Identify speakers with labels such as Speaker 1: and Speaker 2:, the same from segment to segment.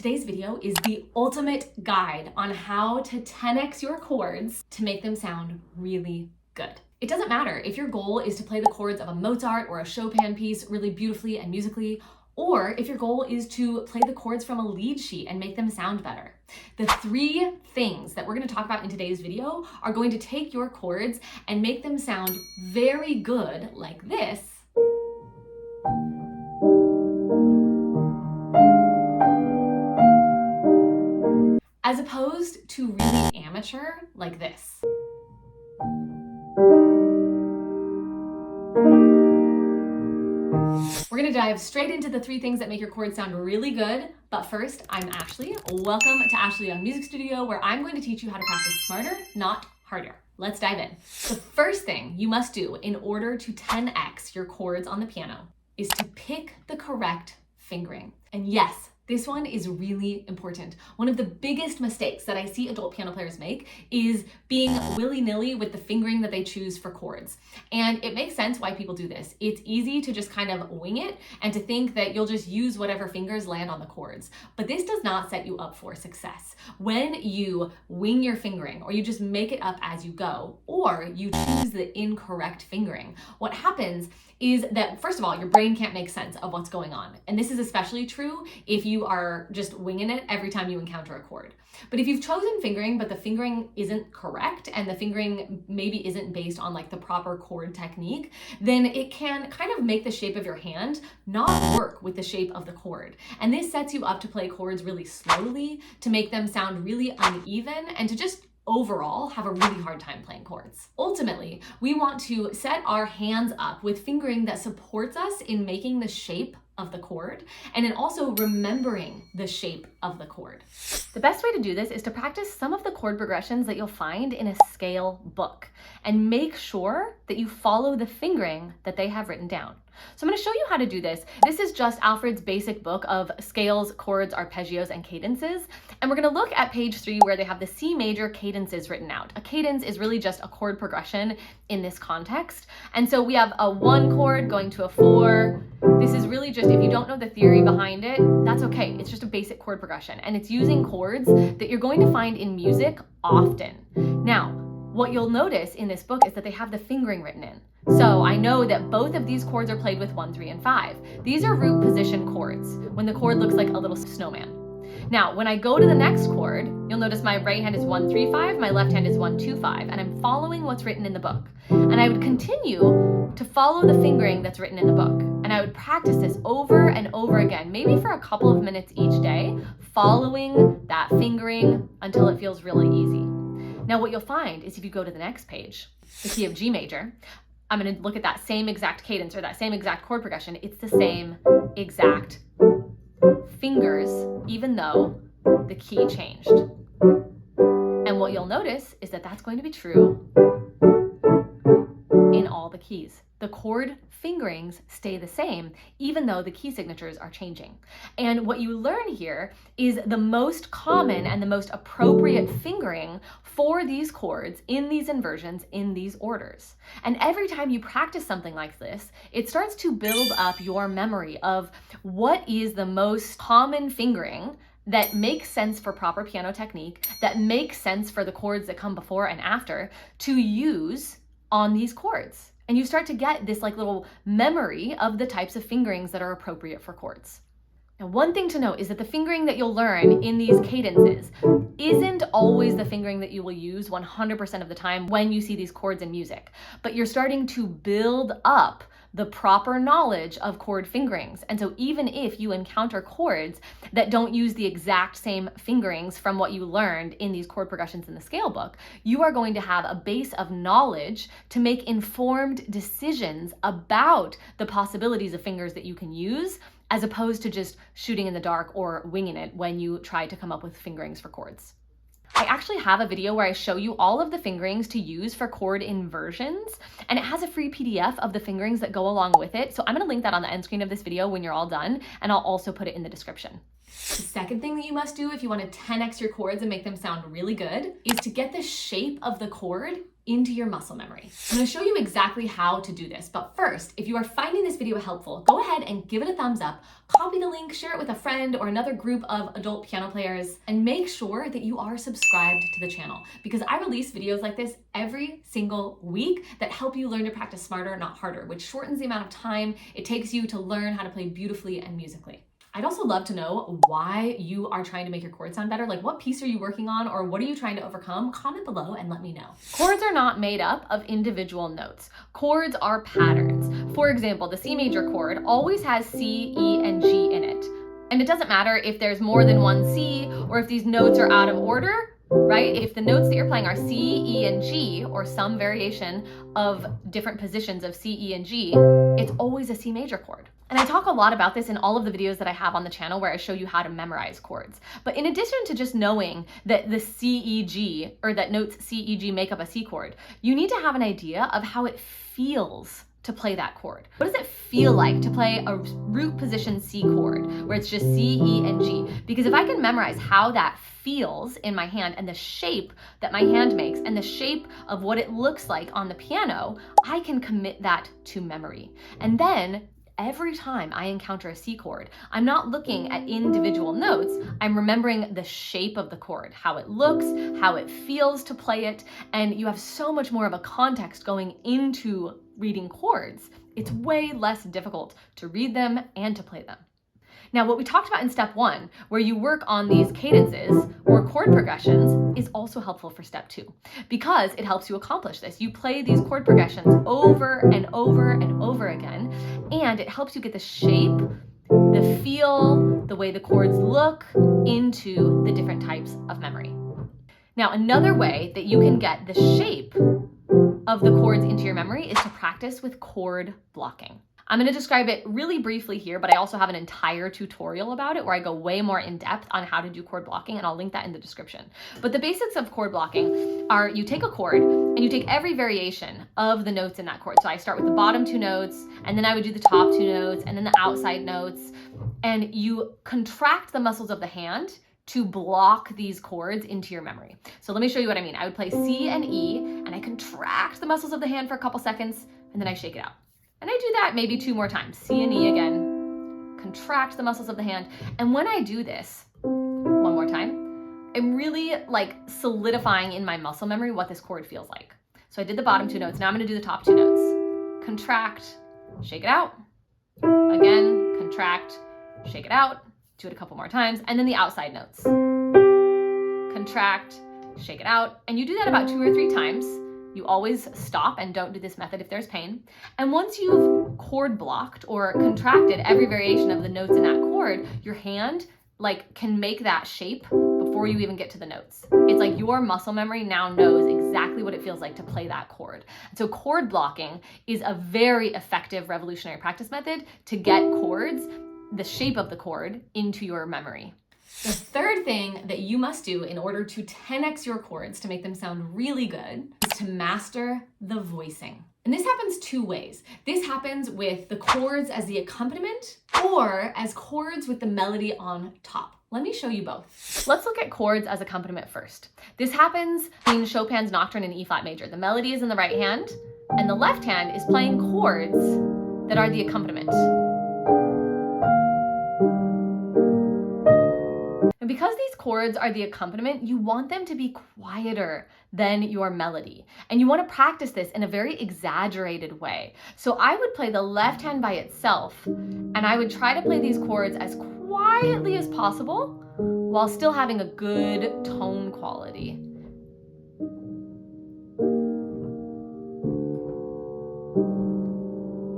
Speaker 1: Today's video is the ultimate guide on how to 10x your chords to make them sound really good. It doesn't matter if your goal is to play the chords of a Mozart or a Chopin piece really beautifully and musically, or if your goal is to play the chords from a lead sheet and make them sound better. The three things that we're going to talk about in today's video are going to take your chords and make them sound very good like this, as opposed to really amateur like this. We're gonna dive straight into the three things that make your chords sound really good. But first, I'm Ashley. Welcome to Ashley Young Music Studio, where I'm going to teach you how to practice smarter, not harder. Let's dive in. The first thing you must do in order to 10x your chords on the piano is to pick the correct fingering. And yes, this one is really important. One of the biggest mistakes that I see adult piano players make is being willy-nilly with the fingering that they choose for chords. And it makes sense why people do this. It's easy to just kind of wing it and to think that you'll just use whatever fingers land on the chords. But this does not set you up for success. When you wing your fingering, or you just make it up as you go, or you choose the incorrect fingering, what happens is that, first of all, your brain can't make sense of what's going on. And this is especially true if you are just winging it every time you encounter a chord. But if you've chosen fingering, but the fingering isn't correct and the fingering maybe isn't based on like the proper chord technique, then it can kind of make the shape of your hand not work with the shape of the chord. And this sets you up to play chords really slowly, to make them sound really uneven, and to just overall have a really hard time playing chords. Ultimately, we want to set our hands up with fingering that supports us in making the shape of the chord and in also remembering the shape of the chord. The best way to do this is to practice some of the chord progressions that you'll find in a scale book and make sure that you follow the fingering that they have written down. So I'm going to show you how to do this. This is just Alfred's basic book of scales, chords, arpeggios, and cadences. And we're going to look at page 3 where they have the C major cadences written out. A cadence is really just a chord progression in this context. And so we have a 1 chord going to a 4. This is really just, if you don't know the theory behind it, that's okay. It's just a basic chord progression. And it's using chords that you're going to find in music often. Now, what you'll notice in this book is that they have the fingering written in. So I know that both of these chords are played with 1, 3, and 5. These are root position chords, when the chord looks like a little snowman. Now, when I go to the next chord, you'll notice my right hand is 1, 3, 5, my left hand is 1, 2, 5, and I'm following what's written in the book. And I would continue to follow the fingering that's written in the book. And I would practice this over and over again, maybe for a couple of minutes each day, following that fingering until it feels really easy. Now, what you'll find is if you go to the next page, the key of G major, I'm going to look at that same exact cadence or that same exact chord progression. It's the same exact fingers, even though the key changed. And what you'll notice is that that's going to be true in all the keys. The chord fingerings stay the same, even though the key signatures are changing. And what you learn here is the most common and the most appropriate fingering for these chords in these inversions, in these orders. And every time you practice something like this, it starts to build up your memory of what is the most common fingering that makes sense for proper piano technique, that makes sense for the chords that come before and after to use on these chords. And you start to get this like little memory of the types of fingerings that are appropriate for chords. Now, one thing to note is that the fingering that you'll learn in these cadences isn't always the fingering that you will use 100% of the time when you see these chords in music, but you're starting to build up the proper knowledge of chord fingerings. And so even if you encounter chords that don't use the exact same fingerings from what you learned in these chord progressions in the scale book, you are going to have a base of knowledge to make informed decisions about the possibilities of fingers that you can use, as opposed to just shooting in the dark or winging it when you try to come up with fingerings for chords. I actually have a video where I show you all of the fingerings to use for chord inversions, and it has a free PDF of the fingerings that go along with it. So I'm going to link that on the end screen of this video when you're all done, and I'll also put it in the description. The second thing that you must do if you want to 10x your chords and make them sound really good is to get the shape of the chord into your muscle memory. I'm going to show you exactly how to do this, but first, if you are finding this video helpful, go ahead and give it a thumbs up, copy the link, share it with a friend or another group of adult piano players, and make sure that you are subscribed to the channel because I release videos like this every single week that help you learn to practice smarter, not harder, which shortens the amount of time it takes you to learn how to play beautifully and musically. I'd also love to know why you are trying to make your chords sound better. Like, what piece are you working on or what are you trying to overcome? Comment below and let me know. Chords are not made up of individual notes. Chords are patterns. For example, the C major chord always has C, E, and G in it. And it doesn't matter if there's more than one C or if these notes are out of order, right? If the notes that you're playing are C, E, and G, or some variation of different positions of C, E, and G, it's always a C major chord. And I talk a lot about this in all of the videos that I have on the channel where I show you how to memorize chords. But in addition to just knowing that the C, E, G, or that notes C, E, G make up a C chord, you need to have an idea of how it feels to play that chord. What does it feel like to play a root position C chord where it's just C, E, and G? Because if I can memorize how that feels in my hand and the shape that my hand makes and the shape of what it looks like on the piano, I can commit that to memory. And then every time I encounter a C chord, I'm not looking at individual notes, I'm remembering the shape of the chord, how it looks, how it feels to play it, and you have so much more of a context going into reading chords. It's way less difficult to read them and to play them. Now, what we talked about in step 1, where you work on these cadences or chord progressions, is also helpful for step 2 because it helps you accomplish this. You play these chord progressions over and over and over again, and it helps you get the shape, the feel, the way the chords look into the different types of memory. Now, another way that you can get the shape of the chords into your memory is to practice with chord blocking. I'm going to describe it really briefly here, but I also have an entire tutorial about it where I go way more in depth on how to do chord blocking, and I'll link that in the description. But the basics of chord blocking are you take a chord and you take every variation of the notes in that chord. So I start with the bottom 2 notes, and then I would do the top 2 notes, and then the outside notes, and you contract the muscles of the hand to block these chords into your memory. So let me show you what I mean. I would play C and E, and I contract the muscles of the hand for a couple seconds, and then I shake it out. And I do that maybe 2 more times. C and E again, contract the muscles of the hand. And when I do this 1 more time, I'm really like solidifying in my muscle memory what this chord feels like. So I did the bottom 2 notes. Now I'm going to do the top 2 notes. Contract, shake it out. Again, contract, shake it out. Do it a couple more times. And then the outside notes. Contract, shake it out. And you do that about 2 or 3 times. You always stop and don't do this method if there's pain. And once you've chord blocked or contracted every variation of the notes in that chord, your hand can make that shape before you even get to the notes. It's like your muscle memory now knows exactly what it feels like to play that chord. And so chord blocking is a very effective revolutionary practice method to get chords, the shape of the chord, into your memory. The third thing that you must do in order to 10x your chords to make them sound really good is to master the voicing. And this happens 2 ways. This happens with the chords as the accompaniment or as chords with the melody on top. Let me show you both. Let's look at chords as accompaniment first. This happens in Chopin's Nocturne in E flat major. The melody is in the right hand and the left hand is playing chords that are the accompaniment. And because these chords are the accompaniment, you want them to be quieter than your melody. And you want to practice this in a very exaggerated way. So I would play the left hand by itself, and I would try to play these chords as quietly as possible while still having a good tone quality.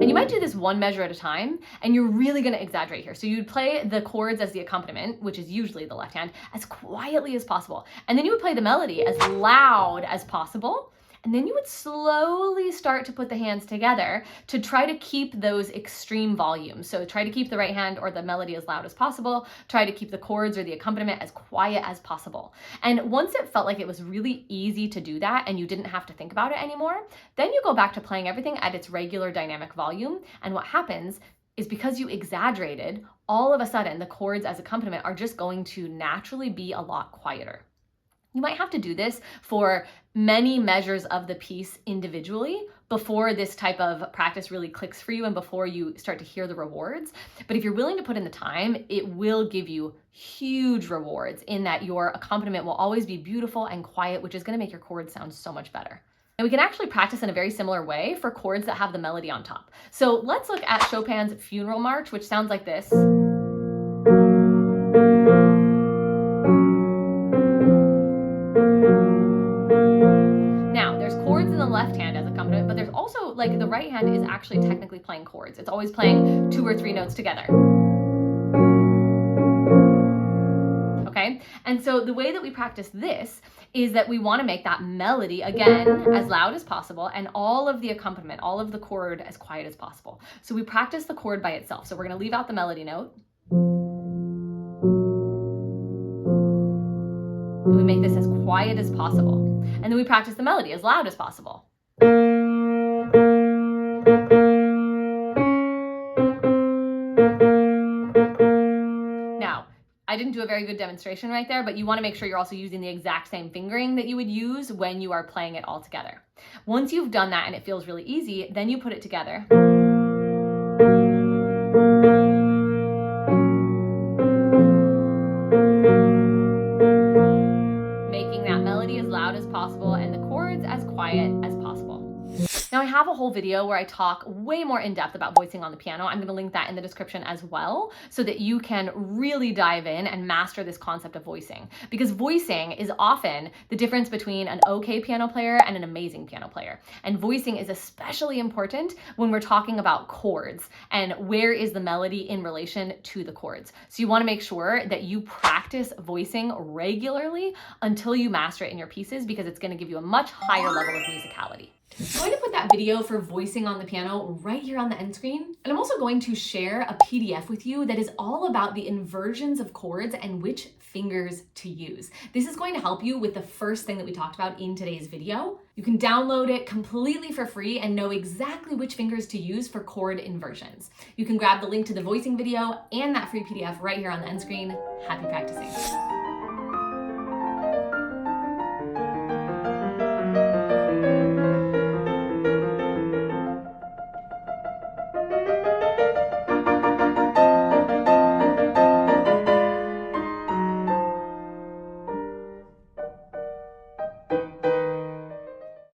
Speaker 1: And you might do this 1 measure at a time, and you're really going to exaggerate here. So you'd play the chords as the accompaniment, which is usually the left hand, as quietly as possible. And then you would play the melody as loud as possible. And then you would slowly start to put the hands together to try to keep those extreme volumes. So try to keep the right hand or the melody as loud as possible. Try to keep the chords or the accompaniment as quiet as possible. And once it felt like it was really easy to do that and you didn't have to think about it anymore, then you go back to playing everything at its regular dynamic volume. And what happens is because you exaggerated, all of a sudden the chords as accompaniment are just going to naturally be a lot quieter. You might have to do this for many measures of the piece individually before this type of practice really clicks for you and before you start to hear the rewards. But if you're willing to put in the time, it will give you huge rewards in that your accompaniment will always be beautiful and quiet, which is going to make your chords sound so much better. And we can actually practice in a very similar way for chords that have the melody on top. So let's look at Chopin's Funeral March, which sounds like this. Now, there's chords in the left hand as accompaniment, but there's also, like, the right hand is actually technically playing chords. It's always playing 2 or 3 notes together. Okay? And so the way that we practice this is that we want to make that melody, again, as loud as possible, and all of the accompaniment, all of the chord as quiet as possible. So we practice the chord by itself. So we're going to leave out the melody note. And we make this as quiet as possible. And then we practice the melody as loud as possible. Now, I didn't do a very good demonstration right there, but you want to make sure you're also using the exact same fingering that you would use when you are playing it all together. Once you've done that and it feels really easy, then you put it together. Making that melody as loud as possible and the chords as quiet as possible. Now I have a whole video where I talk way more in depth about voicing on the piano. I'm going to link that in the description as well so that you can really dive in and master this concept of voicing. Because voicing is often the difference between an okay piano player and an amazing piano player. And voicing is especially important when we're talking about chords and where is the melody in relation to the chords. So you want to make sure that you practice voicing regularly until you master it in your pieces, because it's going to give you a much higher level of musicality. I'm going to put that video for voicing on the piano right here on the end screen. And I'm also going to share a PDF with you that is all about the inversions of chords and which fingers to use. This is going to help you with the first thing that we talked about in today's video. You can download it completely for free and know exactly which fingers to use for chord inversions. You can grab the link to the voicing video and that free PDF right here on the end screen. Happy practicing.